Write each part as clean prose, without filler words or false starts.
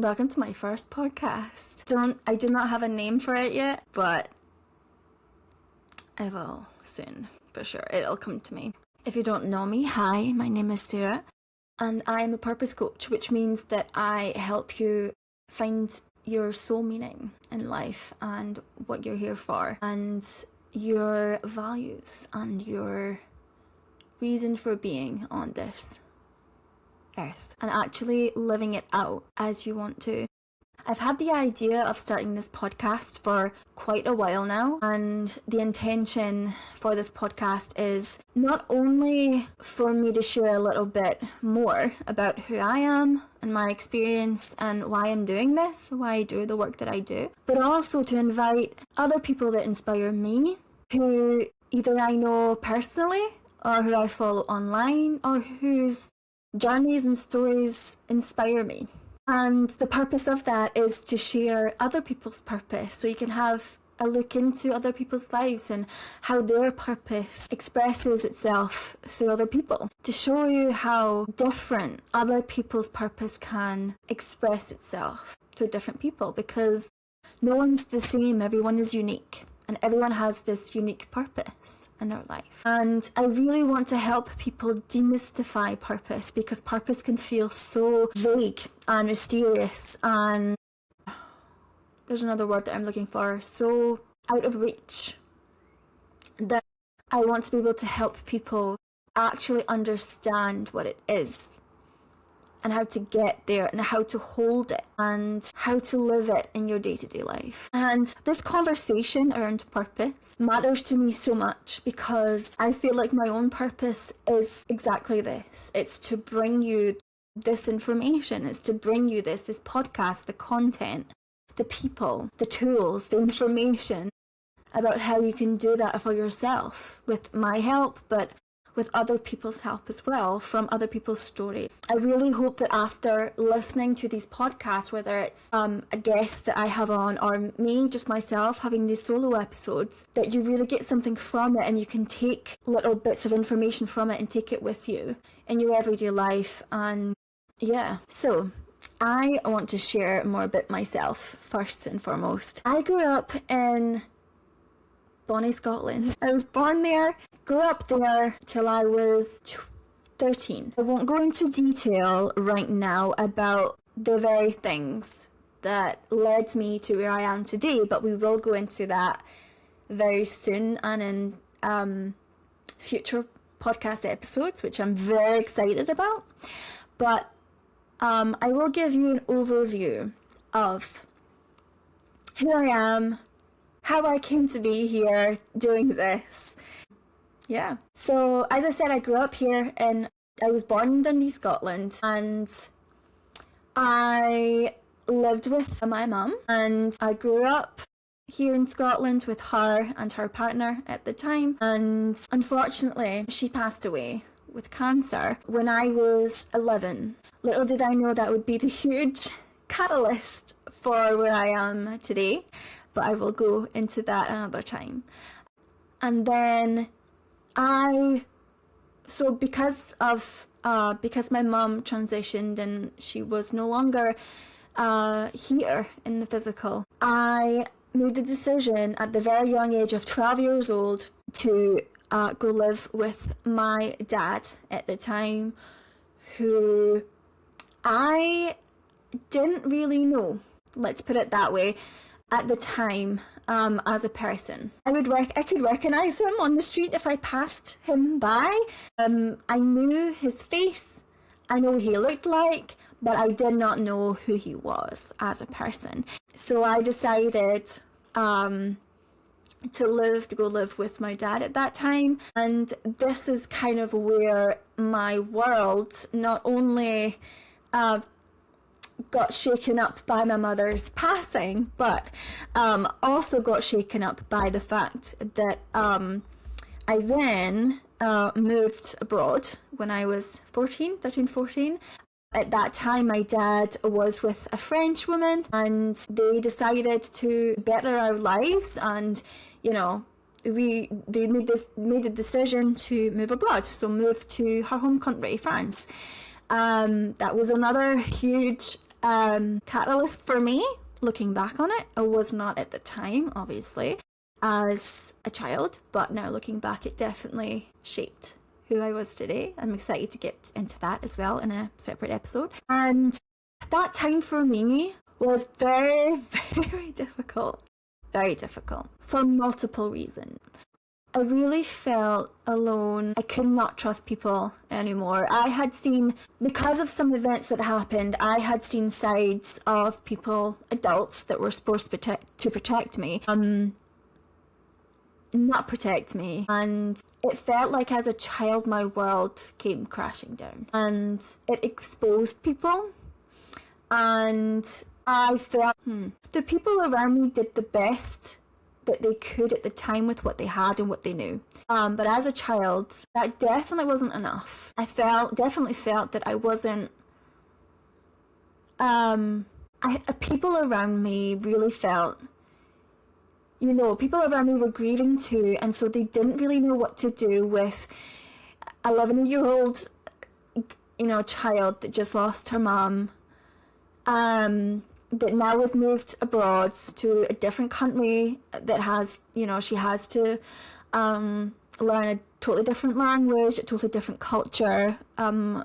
Welcome to my first podcast. I do not have a name for it yet, but I will soon, for sure. It'll come to me. If you don't know me, hi, my name is Sarah, and I am a purpose coach, which means that I help you find your soul meaning in life and what you're here for, and your values and your reason for being on this earth, and actually living it out as you want to. I've had the idea of starting this podcast for quite a while now, and the intention for this podcast is not only for me to share a little bit more about who I am and my experience and why I'm doing this, why I do the work that I do, but also to invite other people that inspire me, who either I know personally or who I follow online, or whose journeys and stories inspire me. And the purpose of that is to share other people's purpose, so you can have a look into other people's lives and how their purpose expresses itself through other people, to show you how different other people's purpose can express itself through different people, because no one's the same, everyone is unique. And everyone has this unique purpose in their life. And I really want to help people demystify purpose, because purpose can feel so vague and mysterious, and there's another word that I'm looking for, so out of reach, that I want to be able to help people actually understand what it is, and how to get there, and how to hold it, and how to live it in your day-to-day life. And this conversation around purpose matters to me so much, because I feel like my own purpose is exactly this. It's to bring you this information. It's to bring you this podcast, the content, the people, the tools, the information about how you can do that for yourself with my help, but with other people's help as well, from other people's stories. I really hope that after listening to these podcasts, whether it's a guest that I have on, or me, just myself, having these solo episodes, that you really get something from it, and you can take little bits of information from it and take it with you in your everyday life. And yeah, so I want to share more about myself first and foremost. I grew up in Bonnie, Scotland. I was born there, grew up there till I was 13. I won't go into detail right now about the very things that led me to where I am today, but we will go into that very soon and in future podcast episodes, which I'm very excited about. But I will give you an overview of who I am, how I came to be here doing this. Yeah. So as I said, I grew up here, and I was born in Dundee, Scotland, and I lived with my mum, and I grew up here in Scotland with her and her partner at the time, and unfortunately she passed away with cancer when I was 11. Little did I know that would be the huge catalyst for where I am today, but I will go into that another time. And then because my mum transitioned and she was no longer here in the physical, I made the decision at the very young age of 12 years old to go live with my dad at the time, who I didn't really know, let's put it that way, at the time, as a person. I could recognize him on the street if I passed him by. I knew his face, I know what he looked like, but I did not know who he was as a person. So I decided to go live with my dad at that time, and this is kind of where my world not only got shaken up by my mother's passing, but also got shaken up by the fact that I then moved abroad when I was 13, 14. At that time, my dad was with a French woman, and they decided to better our lives, and they made the decision to move abroad, so moved to her home country, France. That was another huge catalyst for me, looking back on it. I was not at the time, obviously, as a child, but now looking back, it definitely shaped who I was today. I'm excited to get into that as well in a separate episode. And that time for me was very, very difficult. Very difficult for multiple reasons. I really felt alone. I could not trust people anymore. I had seen, because of some events that happened, I had seen sides of people, adults, that were supposed to protect me, not protect me. And it felt like as a child, my world came crashing down. And it exposed people. And I felt the people around me did the best that they could at the time with what they had and what they knew. But as a child, that definitely wasn't enough. I definitely felt that I wasn't. People around me really felt, people around me were grieving too, and so they didn't really know what to do with a 11-year-old, child that just lost her mom. That now has moved abroad to a different country that has, she has to learn a totally different language, a totally different culture, a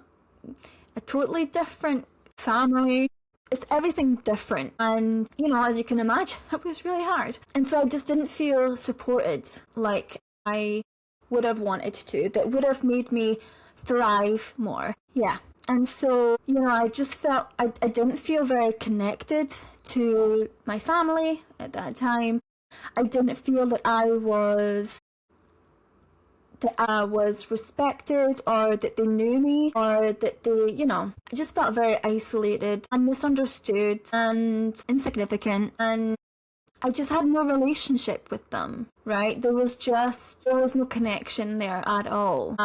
totally different family. It's everything different. And, as you can imagine, that was really hard. And so I just didn't feel supported like I would have wanted to, that would have made me thrive more. Yeah. And so, I just felt, I didn't feel very connected to my family at that time. I didn't feel that I was respected, or that they knew me, or that they, I just felt very isolated and misunderstood and insignificant. And I just had no relationship with them, right? There was no connection there at all.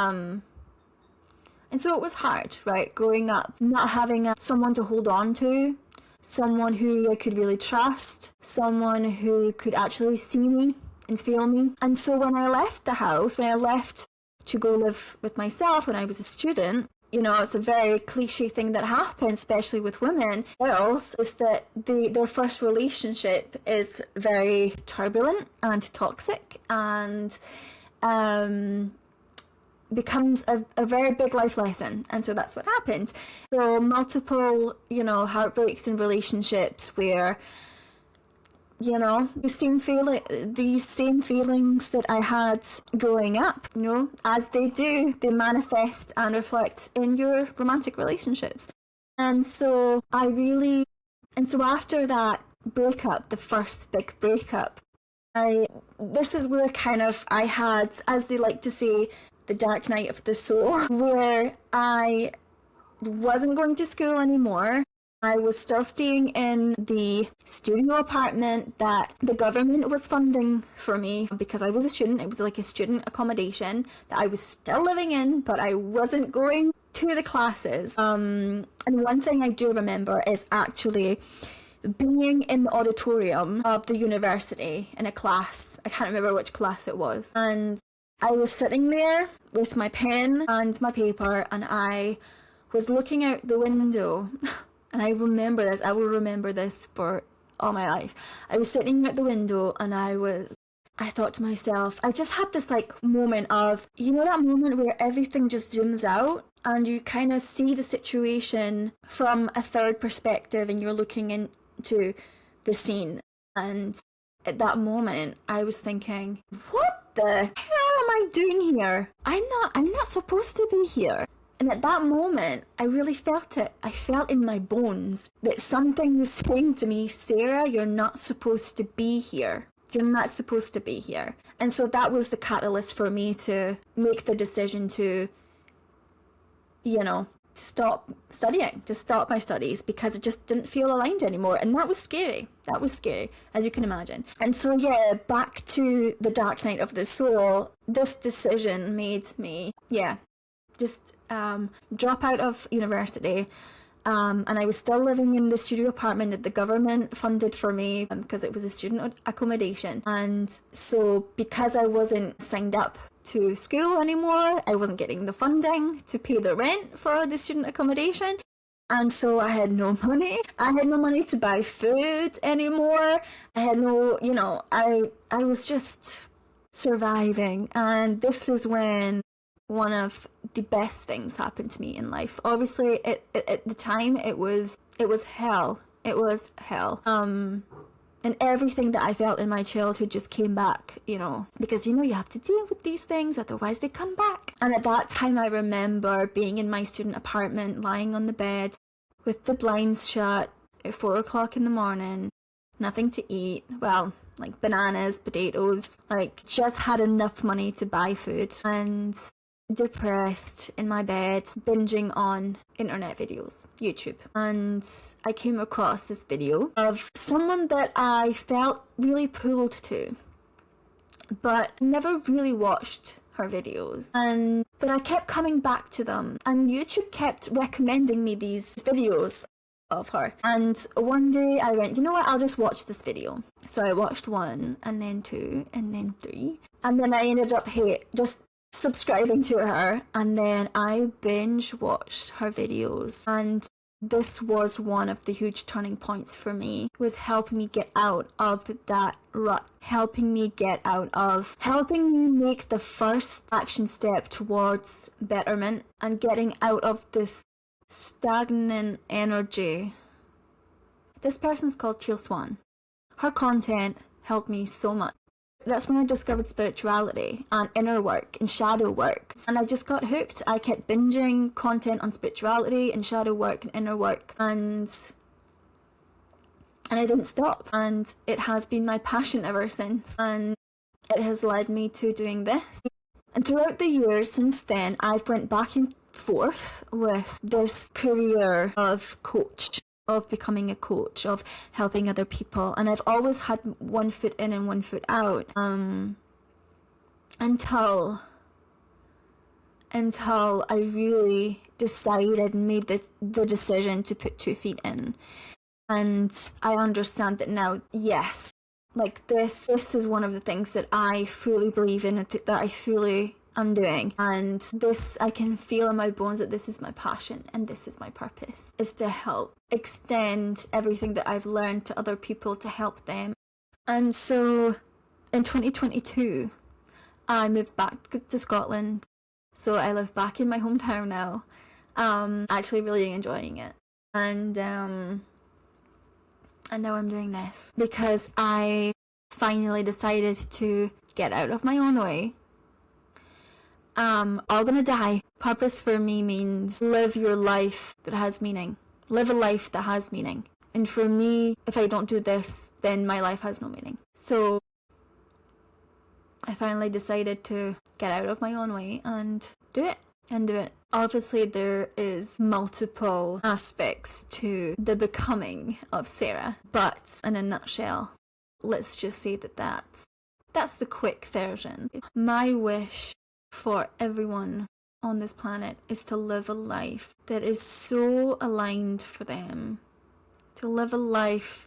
And so it was hard, right, growing up, not having someone to hold on to, someone who I could really trust, someone who could actually see me and feel me. And so when I left the house, when I left to go live with myself when I was a student, it's a very cliche thing that happens, especially with women, girls, is that their first relationship is very turbulent and toxic, and becomes a very big life lesson. And so that's what happened. So multiple, heartbreaks in relationships where, these same feelings that I had growing up, as they do, they manifest and reflect in your romantic relationships. And so after that breakup, the first big breakup, this is where I had, as they like to say, the dark night of the soul, where I wasn't going to school anymore. I was still staying in the studio apartment that the government was funding for me because I was a student. It was like a student accommodation that I was still living in, but I wasn't going to the classes. And one thing I do remember is actually being in the auditorium of the university in a class. I can't remember which class it was. And I was sitting there with my pen and my paper, and I was looking out the window. And I remember this. I will remember this for all my life. I was sitting out the window, and I thought to myself, I just had this moment of, that moment where everything just zooms out and you kind of see the situation from a third perspective, and you're looking into the scene. And at that moment, I was thinking, what the hell am I doing here? I'm not supposed to be here. And at that moment, I really felt it. I felt in my bones that something was saying to me, Sarah, you're not supposed to be here. You're not supposed to be here. And so that was the catalyst for me to make the decision to, to stop studying, to stop my studies, because it just didn't feel aligned anymore. And that was scary. That was scary, as you can imagine. And so, back to the dark night of the soul, this decision made me, just drop out of university. And I was still living in the studio apartment that the government funded for me because it was a student accommodation. And so because I wasn't signed up to school anymore, I wasn't getting the funding to pay the rent for the student accommodation. And so I had no money. I had no money to buy food anymore. I had no, I was just surviving. And this is when one of the best things happened to me in life. Obviously, at the time, it was hell. It was hell. And everything that I felt in my childhood just came back, because you have to deal with these things, otherwise they come back. And at that time, I remember being in my student apartment, lying on the bed with the blinds shut at 4 o'clock in the morning, nothing to eat. Well, like bananas, potatoes, like just had enough money to buy food, and depressed in my bed, binging on internet videos, YouTube. And I came across this video of someone that I felt really pulled to, but never really watched her videos. But I kept coming back to them, and YouTube kept recommending me these videos of her. And one day I went, you know what, I'll just watch this video. So I watched 1, and then 2, and then 3. And then I ended up just subscribing to her, and then I binge watched her videos. And this was one of the huge turning points for me, was helping me get out of that rut, helping me make the first action step towards betterment and getting out of this stagnant energy. This person's called Teal Swan. Her content helped me so much. That's when I discovered spirituality and inner work and shadow work. And I just got hooked. I kept binging content on spirituality and shadow work and inner work. And I didn't stop. And it has been my passion ever since. And it has led me to doing this. And throughout the years since then, I've went back and forth with this career of coach, of becoming a coach, of helping other people. And I've always had one foot in and one foot out, until I really decided and made the decision to put 2 feet in. And I understand that now, yes, like this is one of the things that I fully believe in, that I fully am doing. And this, I can feel in my bones that this is my passion and this is my purpose, is to help extend everything that I've learned to other people, to help them. And so in 2022, I moved back to Scotland. So I live back in my hometown now. Actually really enjoying it. And now I'm doing this because I finally decided to get out of my own way. All gonna die. Purpose for me means live your life that has meaning. Live a life that has meaning. And for me, if I don't do this, then my life has no meaning. So I finally decided to get out of my own way and do it. Obviously, there is multiple aspects to the becoming of Sarah, but in a nutshell, let's just say that that's the quick version. My wish for everyone on this planet is to live a life that is so aligned for them. To live a life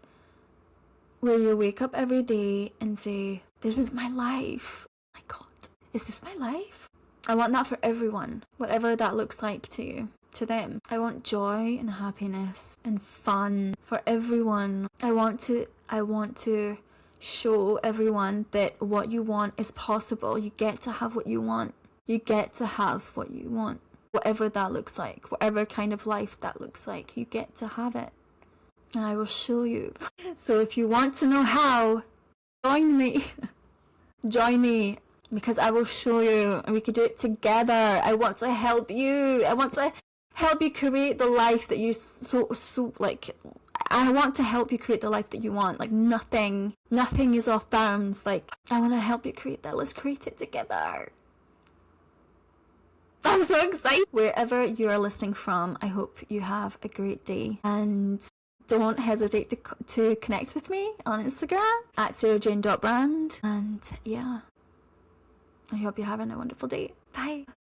where you wake up every day and say, this is my life. Oh my God, is this my life? I want that for everyone, whatever that looks like to you, to them. I want joy and happiness and fun for everyone. I want to show everyone that what you want is possible. You get to have what you want. You get to have what you want. Whatever that looks like, whatever kind of life that looks like, you get to have it. And I will show you. So if you want to know how, join me. Join me, because I will show you, and we can do it together. I want to help you. I want to help you create the life that you I want to help you create the life that you want. Like nothing is off bounds. Like I want to help you create that. Let's create it together. I'm so excited. Wherever you are listening from, I hope you have a great day, and don't hesitate to connect with me on Instagram at sarahjane.brand. And yeah, I hope you're having a wonderful day. Bye.